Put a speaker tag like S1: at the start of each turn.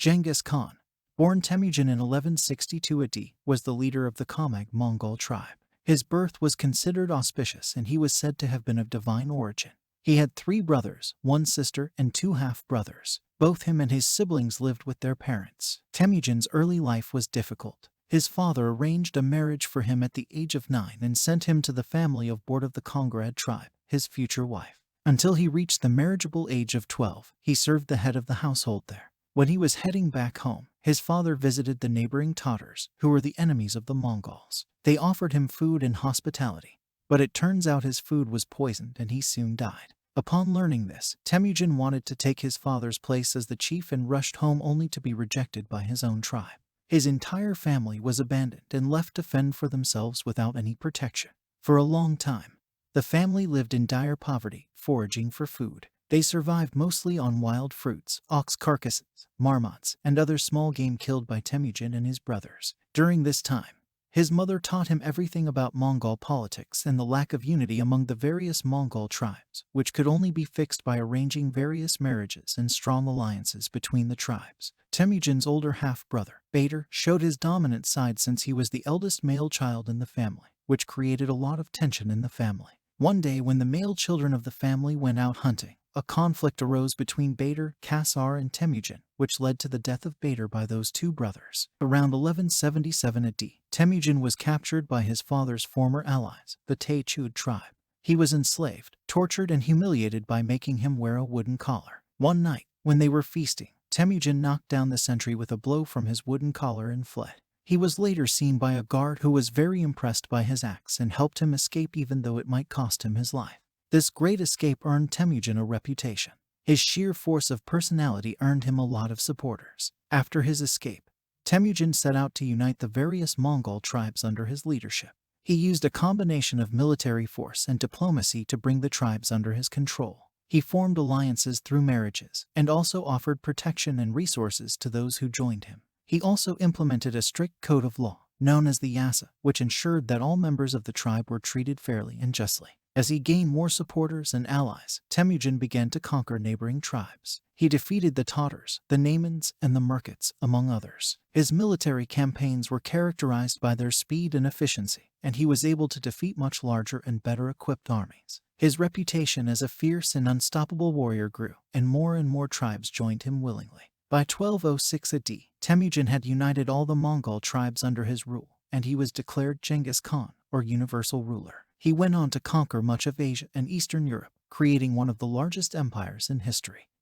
S1: Genghis Khan, born Temujin in 1162 AD, was the leader of the Khamag Mongol tribe. His birth was considered auspicious and he was said to have been of divine origin. He had 3 brothers, 1 sister, and 2 half-brothers. Both him and his siblings lived with their parents. Temujin's early life was difficult. His father arranged a marriage for him at the age of 9 and sent him to the family of Board of the Khanate tribe, his future wife. Until he reached the marriageable age of 12, he served the head of the household there. When he was heading back home, his father visited the neighboring Tatars, who were the enemies of the Mongols. They offered him food and hospitality, but it turns out his food was poisoned and he soon died. Upon learning this, Temujin wanted to take his father's place as the chief and rushed home only to be rejected by his own tribe. His entire family was abandoned and left to fend for themselves without any protection. For a long time, the family lived in dire poverty, foraging for food. They survived mostly on wild fruits, ox carcasses, marmots, and other small game killed by Temujin and his brothers. During this time, his mother taught him everything about Mongol politics and the lack of unity among the various Mongol tribes, which could only be fixed by arranging various marriages and strong alliances between the tribes. Temujin's older half-brother, Bader, showed his dominant side since he was the eldest male child in the family, which created a lot of tension in the family. One day when the male children of the family went out hunting, a conflict arose between Bader, Kasar, and Temujin, which led to the death of Bader by those 2 brothers. Around 1177 AD, Temujin was captured by his father's former allies, the Taychud tribe. He was enslaved, tortured, and humiliated by making him wear a wooden collar. One night, when they were feasting, Temujin knocked down the sentry with a blow from his wooden collar and fled. He was later seen by a guard who was very impressed by his acts and helped him escape even though it might cost him his life. This great escape earned Temujin a reputation. His sheer force of personality earned him a lot of supporters. After his escape, Temujin set out to unite the various Mongol tribes under his leadership. He used a combination of military force and diplomacy to bring the tribes under his control. He formed alliances through marriages, and also offered protection and resources to those who joined him. He also implemented a strict code of law, known as the Yasa, which ensured that all members of the tribe were treated fairly and justly. As he gained more supporters and allies, Temujin began to conquer neighboring tribes. He defeated the Tatars, the Naimans, and the Merkits, among others. His military campaigns were characterized by their speed and efficiency, and he was able to defeat much larger and better equipped armies. His reputation as a fierce and unstoppable warrior grew, and more tribes joined him willingly. By 1206 AD, Temujin had united all the Mongol tribes under his rule, and he was declared Genghis Khan, or universal ruler. He went on to conquer much of Asia and Eastern Europe, creating one of the largest empires in history.